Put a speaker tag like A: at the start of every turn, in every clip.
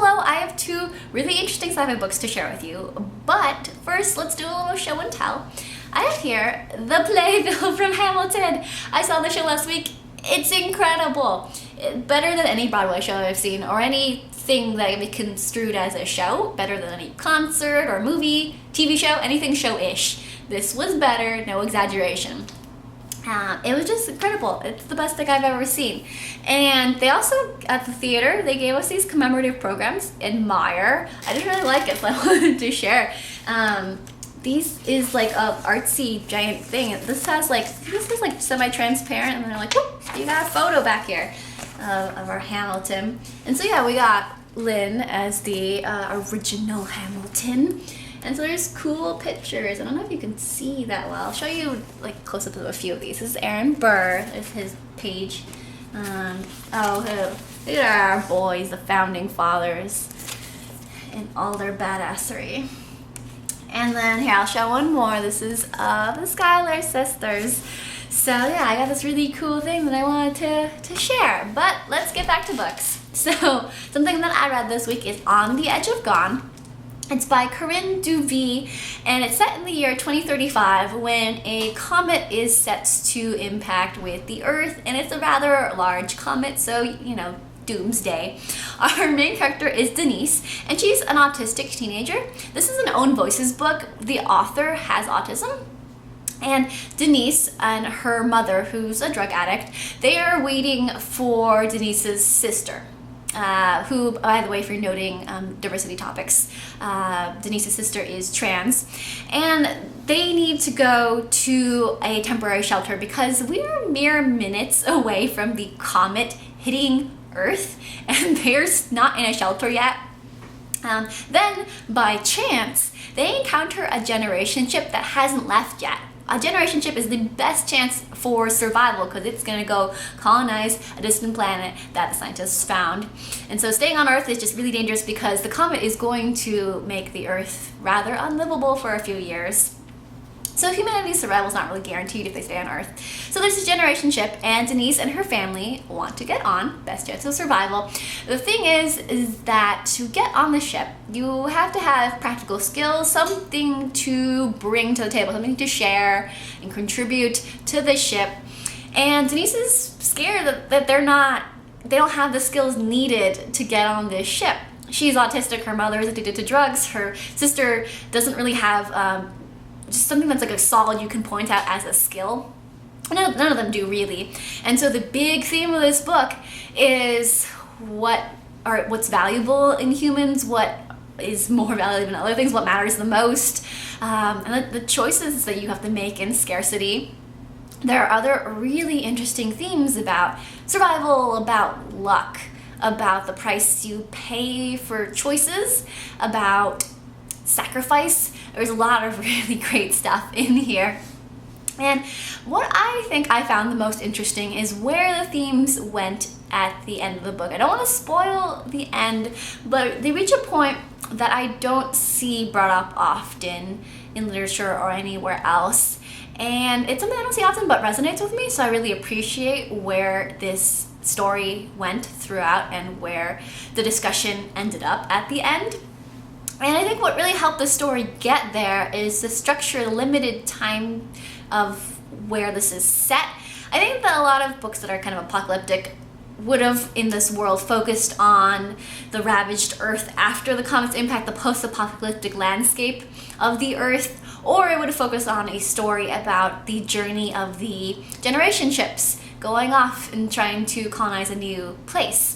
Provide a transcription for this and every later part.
A: hello, I have two really interesting sci-fi books to share with you, but first let's do a little show and tell. I have here the playbill from Hamilton. I saw the show last week. It's incredible. Better than any Broadway show I've seen, or anything that can be construed as a show. Better than any concert or movie, TV show, anything show-ish. This was better, no exaggeration. It was just incredible. It's the best thing I've ever seen. And they also, at the theater, they gave us these commemorative programs. Admire. I didn't really like it, so I wanted to share. These is like a artsy giant thing. This is like semi-transparent, and then they're like, whoop, you got a photo back here of our Hamilton. And so yeah, we got Lynn as the original Hamilton. And so there's cool pictures. I don't know if you can see that well. I'll show you like close up of a few of these. This is Aaron Burr. Is his page. Look at our boys, the founding fathers, and all their badassery. And then here, I'll show one more. This is the Schuyler sisters. So yeah, I got this really cool thing that I wanted to share. But let's get back to books. So something that I read this week is On the Edge of Gone. It's by Corinne Duyvis, and it's set in the year 2035 when a comet is set to impact with the Earth, and it's a rather large comet, so, you know, doomsday. Our main character is Denise, and she's an autistic teenager. This is an Own Voices book. The author has autism. And Denise and her mother, who's a drug addict, they are waiting for Denise's sister. Who, by the way, if you're noting diversity topics, Denise's sister is trans, and they need to go to a temporary shelter because we are mere minutes away from the comet hitting Earth, and they're not in a shelter yet. Then, by chance, they encounter a generation ship that hasn't left yet. A generation ship is the best chance for survival because it's going to go colonize a distant planet that the scientists found. And so staying on Earth is just really dangerous because the comet is going to make the Earth rather unlivable for a few years. So humanity's survival is not really guaranteed if they stay on Earth. So there's this generation ship, and Denise and her family want to get on, best chance of survival. The thing is that to get on the ship, you have to have practical skills, something to bring to the table, something to share and contribute to the ship. And Denise is scared that they don't have the skills needed to get on this ship. She's autistic, her mother is addicted to drugs, her sister doesn't really have just something that's like a solid you can point out as a skill. None of them do really. And so the big theme of this book is what's valuable in humans, what is more valuable than other things, what matters the most, and the choices that you have to make in scarcity. There are other really interesting themes about survival, about luck, about the price you pay for choices, about sacrifice. There's a lot of really great stuff in here. And what I think I found the most interesting is where the themes went at the end of the book. I don't want to spoil the end, but they reach a point that I don't see brought up often in literature or anywhere else. And it's something I don't see often but resonates with me, so I really appreciate where this story went throughout and where the discussion ended up at the end. And I think what really helped the story get there is the structure, the limited time of where this is set. I think that a lot of books that are kind of apocalyptic would have, in this world, focused on the ravaged Earth after the comet's impact, the post-apocalyptic landscape of the Earth, or it would have focused on a story about the journey of the generation ships going off and trying to colonize a new place.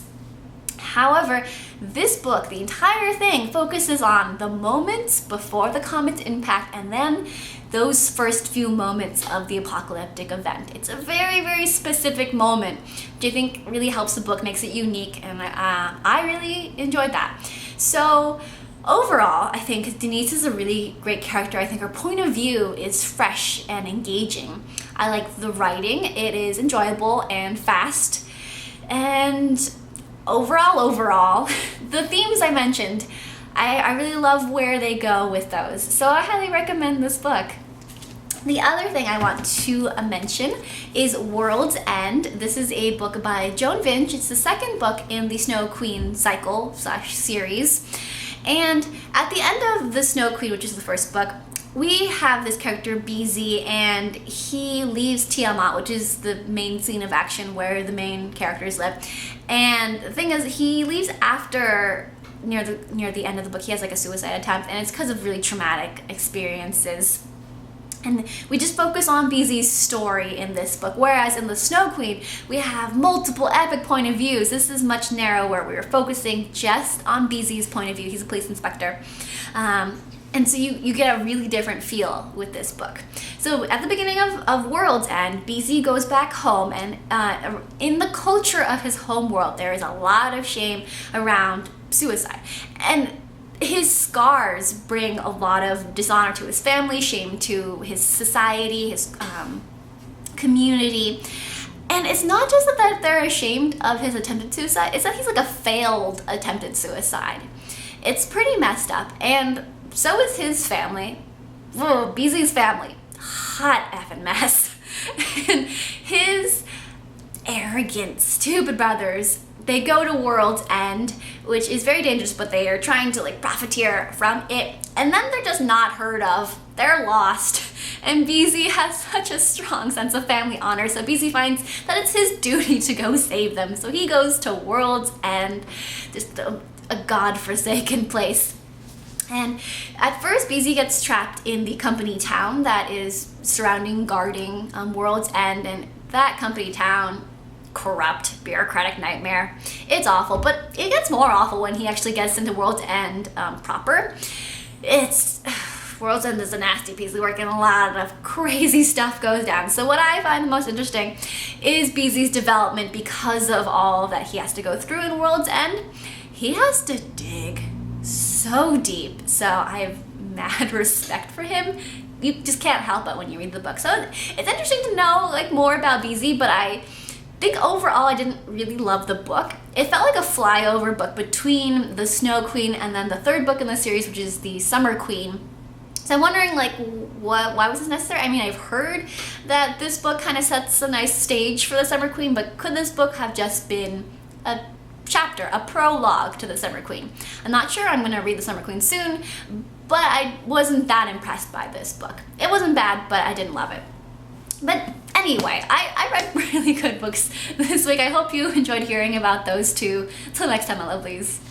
A: However, this book, the entire thing, focuses on the moments before the comet's impact and then those first few moments of the apocalyptic event. It's a very, very specific moment, which I think really helps the book, makes it unique, and I really enjoyed that. So overall, I think Denise is a really great character. I think her point of view is fresh and engaging. I like the writing. It is enjoyable and fast. And overall, the themes I mentioned, I really love where they go with those. So I highly recommend this book. The other thing I want to mention is World's End. This is a book by Joan Vinge. It's the second book in the Snow Queen cycle / series. And at the end of the Snow Queen, which is the first book, we have this character BZ, and he leaves Tiamat, which is the main scene of action where the main characters live. And the thing is, he leaves after near the end of the book. He has like a suicide attempt, and it's because of really traumatic experiences. And we just focus on BZ's story in this book, whereas in the Snow Queen, we have multiple epic point of views. This is much narrower. We're focusing just on BZ's point of view. He's a police inspector. And so you get a really different feel with this book. So at the beginning of World's End, BZ goes back home, and in the culture of his home world, there is a lot of shame around suicide. And his scars bring a lot of dishonor to his family, shame to his society, his community. And it's not just that they're ashamed of his attempted suicide, it's that he's like a failed attempted suicide. It's pretty messed up, and so is his family. Whoa, BZ's family, hot effing mess. And his arrogant, stupid brothers, they go to World's End, which is very dangerous, but they are trying to like profiteer from it. And then they're just not heard of. They're lost. And BZ has such a strong sense of family honor, so BZ finds that it's his duty to go save them. So he goes to World's End, just a godforsaken place. And at first, BZ gets trapped in the company town that is guarding World's End, and that company town, corrupt, bureaucratic nightmare. It's awful, but it gets more awful when he actually gets into World's End proper. World's End is a nasty piece of work, and a lot of crazy stuff goes down. So what I find the most interesting is BZ's development because of all that he has to go through in World's End. He has to dig so deep, so I have mad respect for him. You just can't help it when you read the book. So it's interesting to know like more about BZ, but I think overall I didn't really love the book. It felt like a flyover book between the Snow Queen and then the third book in the series, which is the Summer Queen. So I'm wondering like why was this necessary? I mean, I've heard that this book kind of sets a nice stage for the Summer Queen, but could this book have just been a chapter, a prologue to the Summer Queen? I'm not sure. I'm going to read the Summer Queen soon, but I wasn't that impressed by this book. It wasn't bad, but I didn't love it. But anyway, I read really good books this week. I hope you enjoyed hearing about those two. Till next time, my lovelies.